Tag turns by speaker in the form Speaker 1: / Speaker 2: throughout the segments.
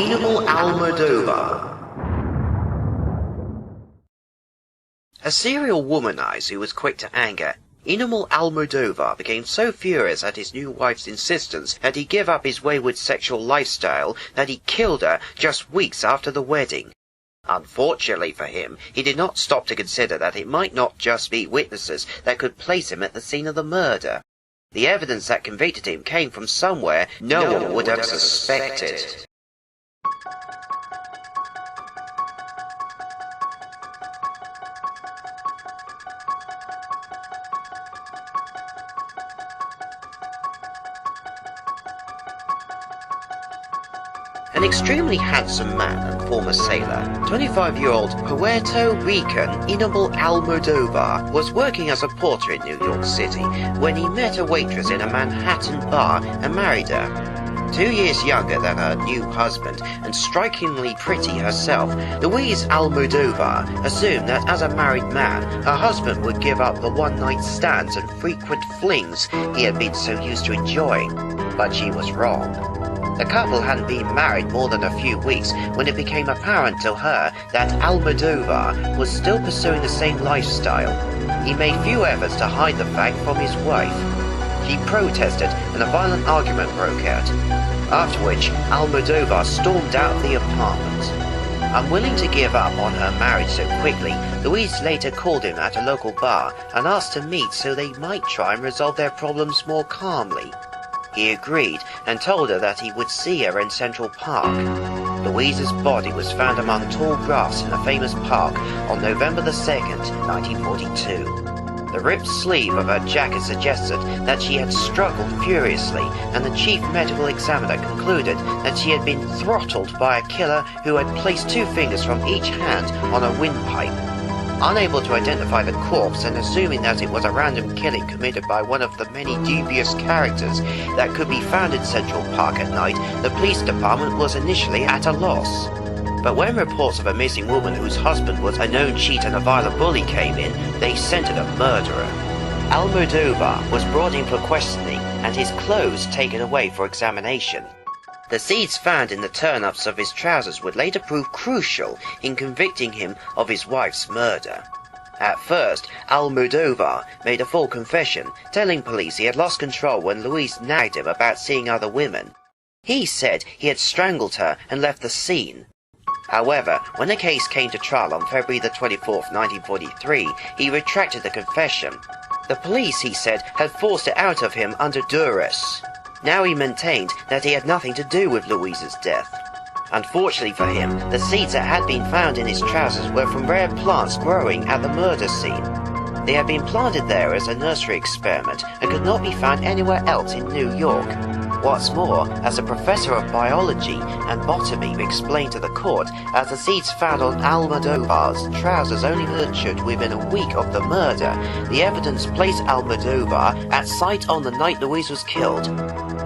Speaker 1: Anibal Almodovar. A serial womanizer who was quick to anger, Anibal Almodovar became so furious at his new wife's insistence that he gave up his wayward sexual lifestyle that he killed her just weeks after the wedding. Unfortunately for him, he did not stop to consider that it might not just be witnesses that could place him at the scene of the murder. The evidence that convicted him came from somewhere no one would have suspected. An extremely handsome man and former sailor, 25-year-old Puerto Rican Anibal Almodovar was working as a porter in New York City when he met a waitress in a Manhattan bar and married her. 2 years younger than her new husband and strikingly pretty herself, Louise Almodovar assumed that as a married man, her husband would give up the one-night stands and frequent flings he had been so used to enjoying. But she was wrong. The couple hadn't been married more than a few weeks when it became apparent to her that Almodovar was still pursuing the same lifestyle. He made few efforts to hide the fact from his wife. She protested and a violent argument broke out, after which Almodovar stormed out of the apartment. Unwilling to give up on her marriage so quickly, Louise later called him at a local bar and asked to meet so they might try and resolve their problems more calmly. He agreed and told her that he would see her in Central Park. Louise's body was found among tall grass in a famous park on November the 2nd, 1942. The ripped sleeve of her jacket suggested that she had struggled furiously, and the chief medical examiner concluded that she had been throttled by a killer who had placed 2 fingers from each hand on a windpipe. Unable to identify the corpse and assuming that it was a random killing committed by one of the many dubious characters that could be found in Central Park at night, the police department was initially at a loss. But when reports of a missing woman whose husband was a known cheat and a violent bully came in, they scented a murderer. Almodovar was brought in for questioning and his clothes taken away for examination. The seeds found in the turn-ups of his trousers would later prove crucial in convicting him of his wife's murder. At first, Almodovar made a full confession, telling police he had lost control when Louise nagged him about seeing other women. He said he had strangled her and left the scene. However, when the case came to trial on February the 24th, 1943, he retracted the confession. The police, he said, had forced it out of him under duress. Now he maintained that he had nothing to do with Louise's death. Unfortunately for him, the seeds that had been found in his trousers were from rare plants growing at the murder scene. They had been planted there as a nursery experiment and could not be found anywhere else in New York. What's more, as a professor of biology and botany explained to the court, as the seeds found on Almodovar's trousers only matured within a week of the murder, the evidence placed Almodovar at site on the night Louise was killed.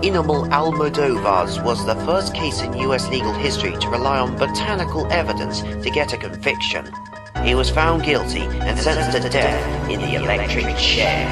Speaker 1: Anibal Almodovar's was the first case in US legal history to rely on botanical evidence to get a conviction. He was found guilty and sentenced to death in the electric chair.